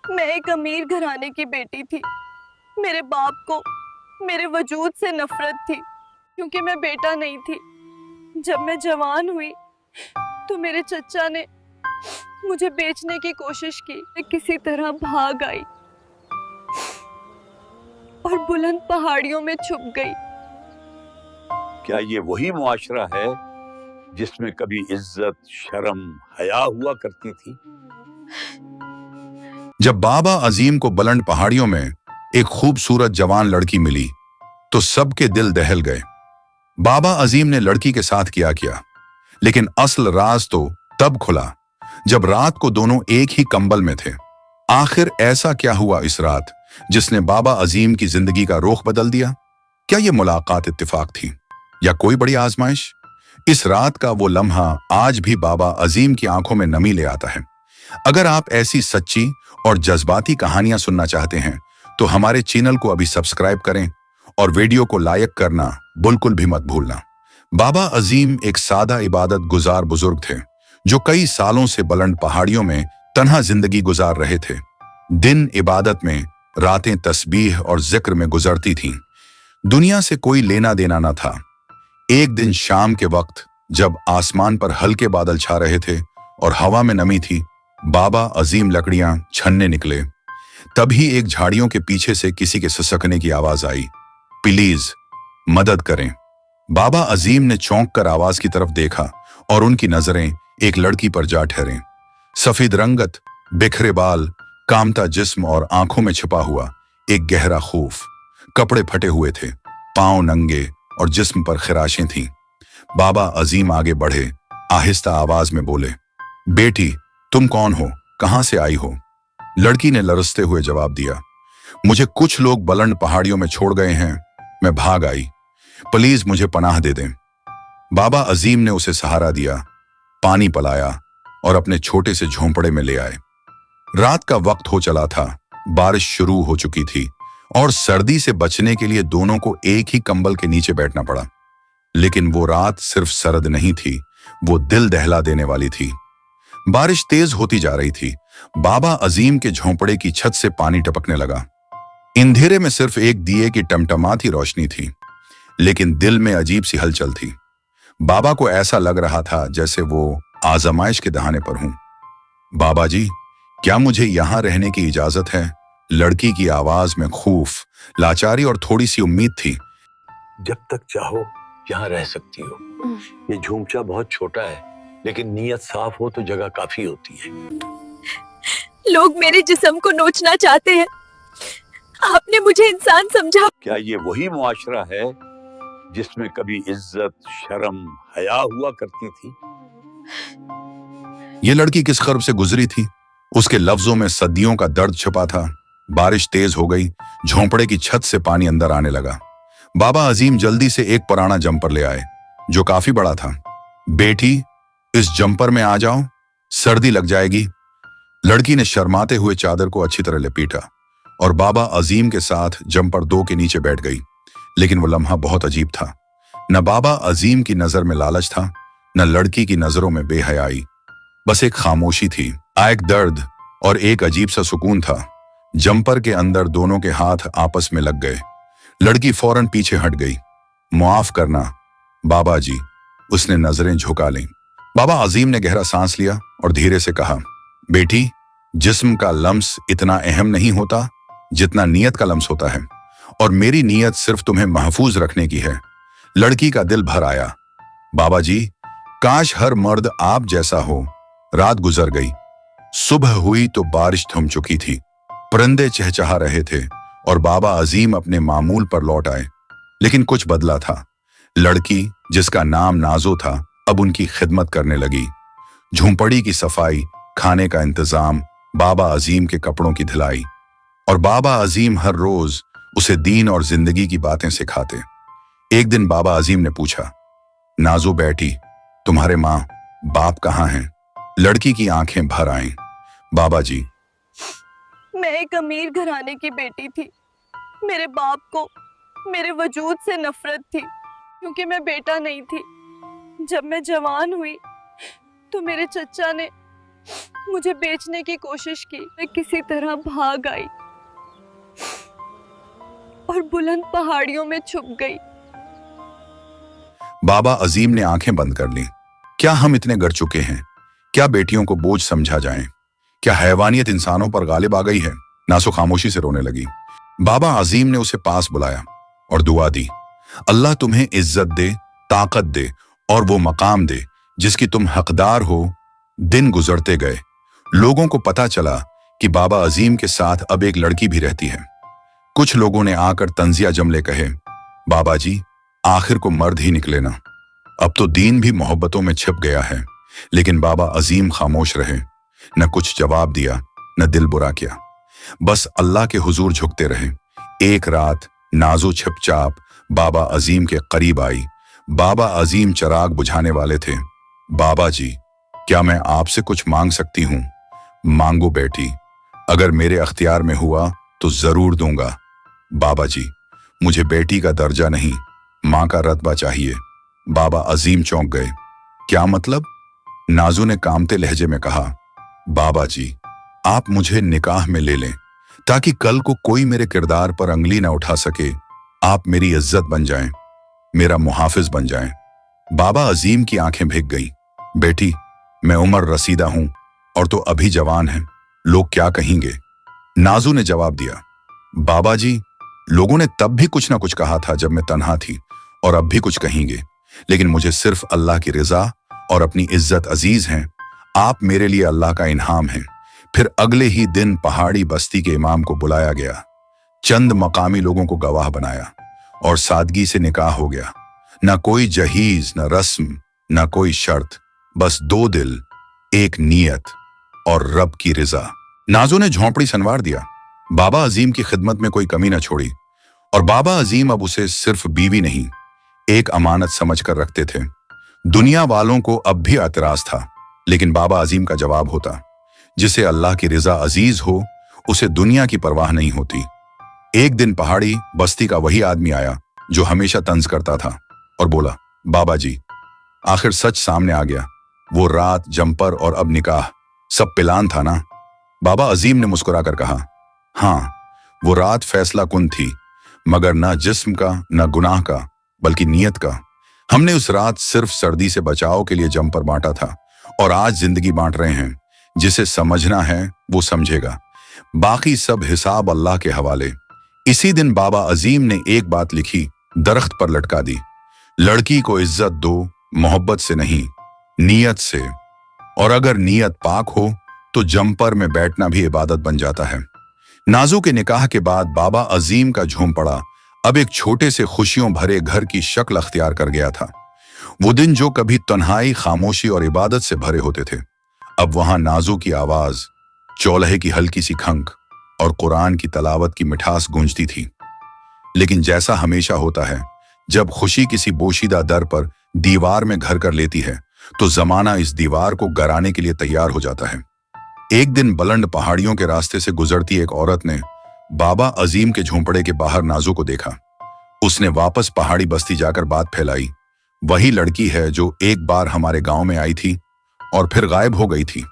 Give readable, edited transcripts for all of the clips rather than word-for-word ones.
میں ایک امیر گھرانے کی بیٹی تھی۔ میرے باپ کو میرے وجود سے نفرت تھی کیونکہ میں بیٹا نہیں تھی۔ جب میں جوان ہوئی تو میرے چچا نے مجھے بیچنے کی کوشش کی۔ میں کسی طرح بھاگ آئی اور بلند پہاڑیوں میں چھپ گئی۔ کیا یہ وہی معاشرہ ہے جس میں کبھی عزت، شرم، حیا ہوا کرتی تھی؟ جب بابا عظیم کو بلند پہاڑیوں میں ایک خوبصورت جوان لڑکی ملی تو سب کے دل دہل گئے۔ بابا عظیم نے لڑکی کے ساتھ کیا لیکن اصل راز تو تب کھلا جب رات کو دونوں ایک ہی کمبل میں تھے۔ آخر ایسا کیا ہوا اس رات جس نے بابا عظیم کی زندگی کا رخ بدل دیا؟ کیا یہ ملاقات اتفاق تھی یا کوئی بڑی آزمائش؟ اس رات کا وہ لمحہ آج بھی بابا عظیم کی آنکھوں میں نمی لے آتا ہے۔ اگر آپ ایسی سچی اور جذباتی کہانیاں سننا چاہتے ہیں تو ہمارے چینل کو ابھی سبسکرائب کریں اور ویڈیو کو لائک کرنا بالکل بھی مت بھولنا۔ بابا عظیم ایک سادہ عبادت گزار بزرگ تھے جو کئی سالوں سے بلند پہاڑیوں میں تنہا زندگی گزار رہے تھے۔ دن عبادت میں، راتیں تسبیح اور ذکر میں گزرتی تھیں۔ دنیا سے کوئی لینا دینا نہ تھا۔ ایک دن شام کے وقت جب آسمان پر ہلکے بادل چھا رہے تھے اور ہوا میں نمی تھی، بابا عظیم لکڑیاں چھننے نکلے۔ تبھی ایک جھاڑیوں کے پیچھے سے کسی کے سسکنے کی آواز آئی، پلیز مدد کریں۔ بابا عظیم نے چونک کر آواز کی طرف دیکھا اور ان کی نظریں ایک لڑکی پر جا ٹھہریں۔ سفید رنگت، بکھرے بال، کامتا جسم اور آنکھوں میں چھپا ہوا ایک گہرا خوف۔ کپڑے پھٹے ہوئے تھے، پاؤں ننگے اور جسم پر خراشیں تھیں۔ بابا عظیم آگے بڑھے، آہستہ آواز میں بولے، بیٹی تم کون ہو؟ کہاں سے آئی ہو؟ لڑکی نے لرزتے ہوئے جواب دیا، مجھے کچھ لوگ بلند پہاڑیوں میں چھوڑ گئے ہیں، میں بھاگ آئی، پلیز مجھے پناہ دے دیں۔ بابا عظیم نے اسے سہارا دیا، پانی پلایا اور اپنے چھوٹے سے جھونپڑے میں لے آئے۔ رات کا وقت ہو چلا تھا، بارش شروع ہو چکی تھی اور سردی سے بچنے کے لیے دونوں کو ایک ہی کمبل کے نیچے بیٹھنا پڑا۔ لیکن وہ رات صرف سرد نہیں تھی، وہ دل دہلا دینے والی تھی۔ بارش تیز ہوتی جا رہی تھی، بابا عظیم کے جھونپڑے کی چھت سے پانی ٹپکنے لگا۔ اندھیرے میں صرف ایک دیے کی ٹمٹماتی روشنی تھی، لیکن دل میں عجیب سی ہلچل تھی۔ بابا کو ایسا لگ رہا تھا جیسے وہ آزمائش کے دہانے پر ہوں۔ بابا جی، کیا مجھے یہاں رہنے کی اجازت ہے؟ لڑکی کی آواز میں خوف، لاچاری اور تھوڑی سی امید تھی۔ جب تک چاہو یہاں رہ سکتی ہو۔ یہ جھونپڑا بہت چھوٹا ہے لیکن نیت صاف ہو تو جگہ کافی ہوتی ہے۔ لوگ میرے جسم کو نوچنا چاہتے ہیں، آپ نے مجھے انسان سمجھا۔ کیا یہ وہی معاشرہ ہے جس میں کبھی عزت، شرم، حیا ہوا کرتی تھی؟ یہ لڑکی کس خرب سے گزری تھی؟ اس کے لفظوں میں صدیوں کا درد چھپا تھا۔ بارش تیز ہو گئی، جھونپڑے کی چھت سے پانی اندر آنے لگا۔ بابا عظیم جلدی سے ایک پرانا جمپر لے آئے جو کافی بڑا تھا۔ بیٹی اس جمپر میں آ جاؤ، سردی لگ جائے گی۔ لڑکی نے شرماتے ہوئے چادر کو اچھی طرح لپیٹا اور بابا عظیم کے ساتھ جمپر 2 کے نیچے بیٹھ گئی۔ لیکن وہ لمحہ بہت عجیب تھا۔ نہ بابا عظیم کی نظر میں لالچ تھا، نہ لڑکی کی نظروں میں بے حیائی، بس ایک خاموشی تھی، ایک درد اور ایک عجیب سا سکون تھا۔ جمپر کے اندر دونوں کے ہاتھ آپس میں لگ گئے۔ لڑکی فوراً پیچھے ہٹ گئی۔ معاف کرنا بابا جی، اس نے نظریں جھکا لیں۔ بابا عظیم نے گہرا سانس لیا اور دھیرے سے کہا، بیٹی جسم کا لمس اتنا اہم نہیں ہوتا جتنا نیت کا لمس ہوتا ہے، اور میری نیت صرف تمہیں محفوظ رکھنے کی ہے۔ لڑکی کا دل بھر آیا، بابا جی کاش ہر مرد آپ جیسا ہو۔ رات گزر گئی، صبح ہوئی تو بارش تھم چکی تھی، پرندے چہچہا رہے تھے اور بابا عظیم اپنے معمول پر لوٹ آئے۔ لیکن کچھ بدلا تھا۔ لڑکی جس کا نام نازو تھا اب ان کی خدمت کرنے لگی۔ جھونپڑی کی صفائی، کھانے کا انتظام، بابا عظیم کے کپڑوں کی دھلائی، اور بابا عظیم ہر روز اسے دین اور زندگی کی باتیں سکھاتے۔ ایک دن بابا عظیم نے پوچھا، نازو بیٹی تمہارے ماں باپ کہاں ہیں؟ لڑکی کی آنکھیں بھر آئیں، بابا جی میں ایک امیر گھرانے کی بیٹی تھی۔ میرے باپ کو میرے وجود سے نفرت تھی کیونکہ میں بیٹا نہیں تھی۔ جب میں جوان ہوئی تو میرے چچا نے मुझे बेचने की कोशिश की। मैं किसी तरह भाग आई और बुलंद पहाड़ियों में छुप गई। बाबा अजीम ने आंखें बंद कर लीं। क्या हम इतने गर चुके हैं? क्या बेटियों को बोझ समझा जाए? क्या हैवानियत इंसानों पर गालिब आ गई है? नासो खामोशी से रोने लगी। बाबा अजीम ने उसे पास बुलाया और दुआ दी, अल्लाह तुम्हें इज्जत दे, ताकत दे और वो मकाम दे जिसकी तुम हकदार हो। दिन गुजरते गए। लोगों को पता चला कि बाबा अजीम के साथ अब एक लड़की भी रहती है। कुछ लोगों ने आकर तंजिया जमले कहे, बाबा जी आखिर को मर्द ही निकले ना। अब तो दीन भी मोहब्बतों में छिप गया है। लेकिन बाबा अजीम खामोश रहे, न कुछ जवाब दिया, न दिल बुरा किया, बस अल्लाह के हुजूर झुकते रहे। एक रात नाजो छिपचाप बाबा अजीम के करीब आई। बाबा अजीम चिराग बुझाने वाले थे। बाबा जी, क्या मैं आपसे कुछ मांग सकती हूँ? मांगो बेटी, अगर मेरे अख्तियार में हुआ तो जरूर दूंगा। बाबा जी, मुझे बेटी का दर्जा नहीं, मां का रतबा चाहिए। बाबा अजीम चौंक गए। क्या मतलब? नाजू ने कामते लहजे में कहा, बाबा जी आप मुझे निकाह में ले लें ताकि कल को कोई मेरे किरदार पर अंगली ना उठा सके। आप मेरी इज्जत बन जाएं, मेरा मुहाफिज बन जाएं। बाबा अजीम की आंखें भीग गईं। बेटी, मैं उम्र रसीदा हूं और तो अभी जवान है, लोग क्या कहेंगे? नाजू ने जवाब दिया, बाबा जी लोगों ने तब भी कुछ ना कुछ कहा था जब मैं तन्हा थी, और अब भी कुछ कहेंगे, लेकिन मुझे सिर्फ अल्लाह की रजा और अपनी इज्जत अजीज हैं। आप मेरे लिए अल्लाह का इनाम हैं। फिर अगले ही दिन पहाड़ी बस्ती के इमाम को बुलाया गया। चंद मकामी लोगों को गवाह बनाया और सादगी से निकाह हो गया। न कोई जहीज, न रस्म, न कोई शर्त, बस दो दिल, एक नीयत और रब की रिजा। नाजो ने झोंपड़ी संवार दिया। बाबा अजीम की खिदमत में कोई कमी न छोड़ी और बाबा अजीम अब उसे सिर्फ बीवी नहीं, एक अमानत समझकर रखते थे। दुनिया वालों को अब भी एतराज था, लेकिन बाबा अजीम का जवाब होता, जिसे अल्लाह की रिजा अजीज हो उसे दुनिया की परवाह नहीं होती। एक दिन पहाड़ी बस्ती का वही आदमी आया जो हमेशा तंज करता था और बोला, बाबा जी आखिर सच सामने आ गया। वो रात, जंपर और अब निकाह, सब प्लान था ना? बाबा अजीम ने मुस्कुराकर कहा, हाँ वो रात फैसला कुन थी, मगर ना जिस्म का ना गुनाह का बल्कि नीयत का। हमने उस रात सिर्फ सर्दी से बचाव के लिए जंपर बांटा था और आज जिंदगी बांट रहे हैं। जिसे समझना है वो समझेगा, बाकी सब हिसाब अल्लाह के हवाले। इसी दिन बाबा अजीम ने एक बात लिखी, दरख्त पर लटका दी, लड़की को इज्जत दो, मोहब्बत से नहीं, नीयत से। और अगर नीयत पाक हो तो जंपर में बैठना भी इबादत बन जाता है। नाजू के निकाह के बाद बाबा अजीम का झोंपड़ा अब एक छोटे से खुशियों भरे घर की शक्ल अख्तियार कर गया था। वो दिन जो कभी तन्हाई, खामोशी और इबादत से भरे होते थे, अब वहां नाजू की आवाज, चौलहे की हल्की सी खंक और कुरान की तलावत की मिठास गूंजती थी। लेकिन जैसा हमेशा होता है, जब खुशी किसी बोशीदा दर पर दीवार में घर कर लेती है तो जमाना इस दीवार को गराने के लिए तैयार हो जाता है। एक दिन बुलंद पहाड़ियों के रास्ते से गुजरती एक औरत ने बाबा अजीम के झोंपड़े के बाहर नाजू को देखा। उसने वापस पहाड़ी बस्ती जाकर बात फैलाई, वही लड़की है जो एक बार हमारे गांव में आई थी और फिर गायब हो गई थी।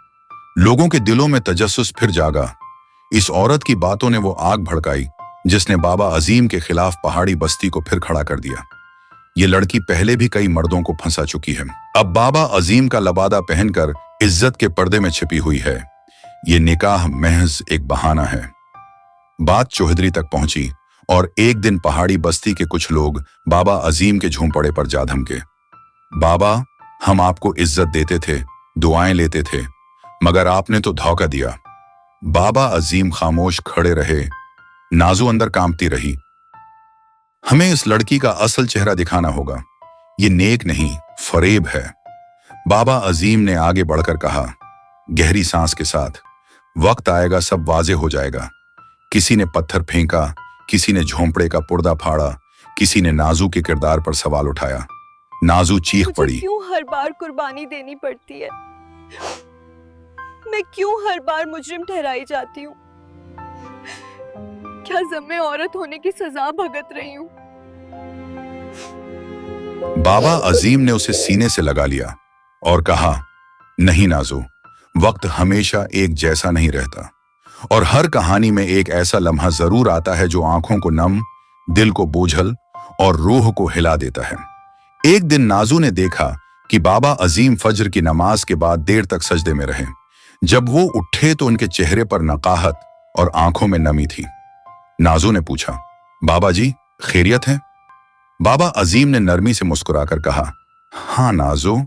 लोगों के दिलों में तजस्सुस फिर जागा। इस औरत की बातों ने वो आग भड़काई जिसने बाबा अजीम के खिलाफ पहाड़ी बस्ती को फिर खड़ा कर दिया। ये लड़की पहले भी कई मर्दों को फंसा चुकी है, अब बाबा अजीम का लबादा पहनकर इज्जत के पर्दे में छिपी हुई है। ये निकाह महज एक बहाना है। बात चौहदरी तक पहुंची और एक दिन पहाड़ी बस्ती के कुछ लोग बाबा अजीम के झोंपड़े पर जा धमके, बाबा हम आपको इज्जत देते थे, दुआएं लेते थे, मगर आपने तो धोखा दिया। बाबा अजीम खामोश खड़े रहे। नाजू अंदर कांपती रही। हमें इस लड़की का असल चेहरा दिखाना होगा, ये नेक नहीं, फरेब है। बाबा अजीम ने आगे बढ़कर कहा, गहरी सांस के साथ, वक्त आएगा सब वाजे हो जाएगा। किसी ने पत्थर फेंका, किसी ने झोंपड़े का पर्दा फाड़ा, किसी ने नाजू के किरदार पर सवाल उठाया। नाजू चीख मुझे पड़ी, क्यों हर बार कुर्बानी देनी पड़ती है? मैं क्यों हर बार मुजरिम ठहराई जाती हूँ? क्या ज़म्मे औरत होने की सजा भुगत रही हूँ? बाबा अजीम ने उसे सीने से लगा लिया और कहा, नहीं नाजू, वक्त हमेशा एक जैसा नहीं रहता और हर कहानी में एक ऐसा लम्हा जरूर आता है जो आंखों को नम, दिल को बोझल और रूह को हिला देता है। एक दिन नाजू ने देखा कि बाबा अजीम फज्र की नमाज के बाद देर तक सजदे में रहे। जब वो उठे तो उनके चेहरे पर नकाहत और आंखों में नमी थी। नाजू ने पूछा, बाबा जी खैरियत है? बाबा अजीम ने नरमी से मुस्कुराकर कहा, हाँ नाजू,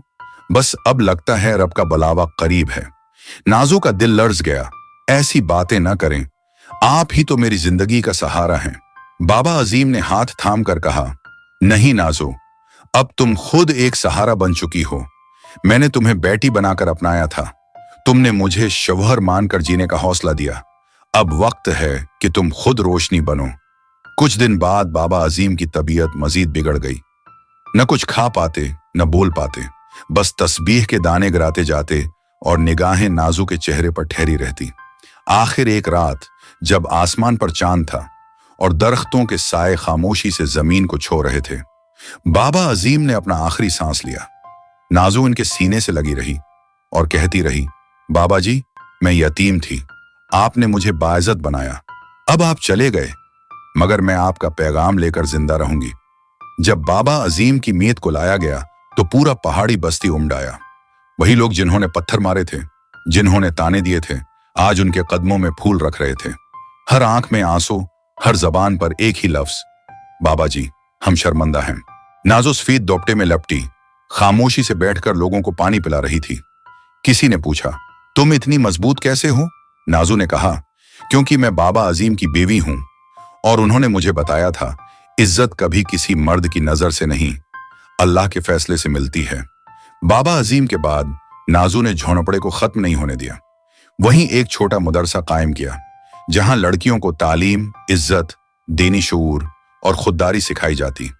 बस अब लगता है रब का बुलावा करीब है। नाजू का दिल लर्ज गया। ऐसी बातें ना करें, आप ही तो मेरी जिंदगी का सहारा हैं। बाबा अजीम ने हाथ थाम कर कहा, नहीं नाजू, अब तुम खुद एक सहारा बन चुकी हो। मैंने तुम्हें बेटी बनाकर अपनाया था, तुमने मुझे शौहर मानकर जीने का हौसला दिया। अब वक्त है कि तुम खुद रोशनी बनो। कुछ दिन बाद बाबा अजीम की तबीयत मजीद बिगड़ गई। न कुछ खा पाते न बोल पाते, बस तस्बीह के दाने गिराते जाते और निगाहें नाजू के चेहरे पर ठहरी रहती। आखिर एक रात जब आसमान पर चांद था और दरख्तों के साए खामोशी से जमीन को छू रहे थे, बाबा अजीम ने अपना आखिरी सांस लिया। नाजू उनके सीने से लगी रही और कहती रही, बाबा जी, मैं यतीम थी, आपने मुझे बाइज्जत बनाया। अब आप चले गए, मगर मैं आपका पैगाम लेकर जिंदा रहूंगी। जब बाबा अजीम की मीयत को लाया गया तो पूरा पहाड़ी बस्ती उमड़ आया। वही लोग जिन्होंने पत्थर मारे थे, जिन्होंने ताने दिए थे, आज उनके कदमों में फूल रख रहे थे। हर आंख में आंसू, हर जबान पर एक ही लफ्ज, बाबा जी हम शर्मिंदा हैं। नाजो सफेद दोपटे में लपटी खामोशी से बैठकर लोगों को पानी पिला रही थी। किसी ने पूछा, तुम इतनी मजबूत कैसे हो? नाजू ने कहा, क्योंकि मैं बाबा अजीम की बीवी हूं और उन्होंने मुझे बताया था इज्जत कभी किसी मर्द की नजर से नहीं, अल्लाह के फैसले से मिलती है। बाबा अजीम के बाद नाजू ने झोंपड़े को खत्म नहीं होने दिया। वहीं एक छोटा मदरसा कायम किया जहां लड़कियों को तालीम, इज्जत, दीनी शऊर और खुददारी सिखाई जाती।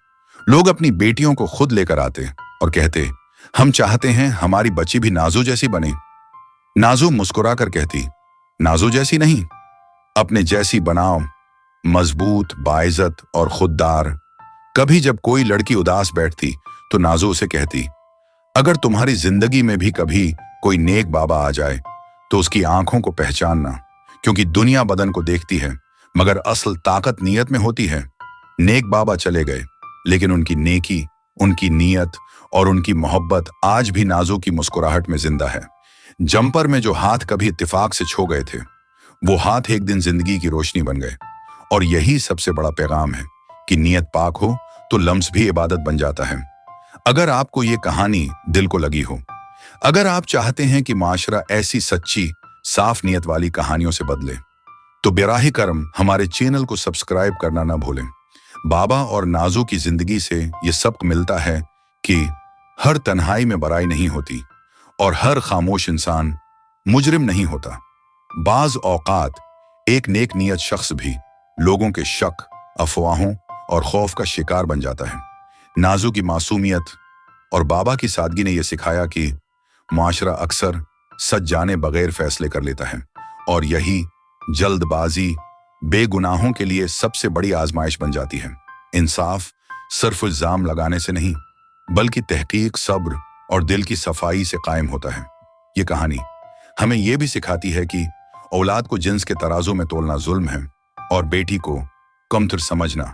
लोग अपनी बेटियों को खुद लेकर आते और कहते, हम चाहते हैं हमारी बच्ची भी नाजू जैसी बने। नाजू मुस्कुराकर कहती, नाजू जैसी नहीं, अपने जैसी बनाओ, मजबूत, बाइज्जत और खुददार। कभी जब कोई लड़की उदास बैठती तो नाजू उसे कहती, अगर तुम्हारी जिंदगी में भी कभी कोई नेक बाबा आ जाए तो उसकी आंखों को पहचानना, क्योंकि दुनिया बदन को देखती है मगर असल ताकत नीयत में होती है। नेक बाबा चले गए, लेकिन उनकी नेकी, उनकी नीयत और उनकी मोहब्बत आज भी नाजू की मुस्कुराहट में जिंदा है। जंपर में जो हाथ कभी इत्तेफाक से छू गए थे, वो हाथ एक दिन जिंदगी की रोशनी बन गए। और यही सबसे बड़ा पैगाम है कि नीयत पाक हो तो लम्स भी इबादत बन जाता है। अगर आपको ये कहानी दिल को लगी हो, अगर आप चाहते हैं कि माशरा ऐसी सच्ची, साफ नीयत वाली कहानियों से बदले, तो बिराह करम हमारे चैनल को सब्सक्राइब करना ना भूलें। बाबा और नाजू की जिंदगी से ये सबक मिलता है कि हर तन्हाई में बराई नहीं होती और हर खामोश इंसान मुजरिम नहीं होता। बाज औकात एक नेक नीयत शख्स भी लोगों के शक, अफवाहों और खौफ का शिकार बन जाता है। नाजू की मासूमियत और बाबा की सादगी ने यह सिखाया कि माशरा अक्सर सच जाने बगैर फैसले कर लेता है और यही जल्दबाजी बेगुनाहों के लिए सबसे बड़ी आजमाइश बन जाती है। इंसाफ सिर्फ इल्जाम लगाने से नहीं, बल्कि तहकीक, सब्र और दिल की सफाई से कायम होता है। ये कहानी हमें यह भी सिखाती है कि औलाद को जिन्स के तराजू में तोलना जुल्म है और बेटी को कमतर समझना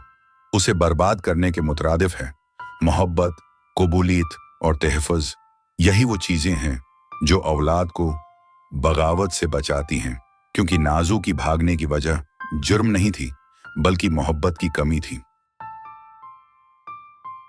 उसे बर्बाद करने के मुतरादिफ है। मोहब्बत, कबूलियत और तहफ़्फ़ुज़, यही वो चीजें हैं जो औलाद को बगावत से बचाती हैं, क्योंकि नाजू की भागने की वजह जुर्म नहीं थी, बल्कि मोहब्बत की कमी थी।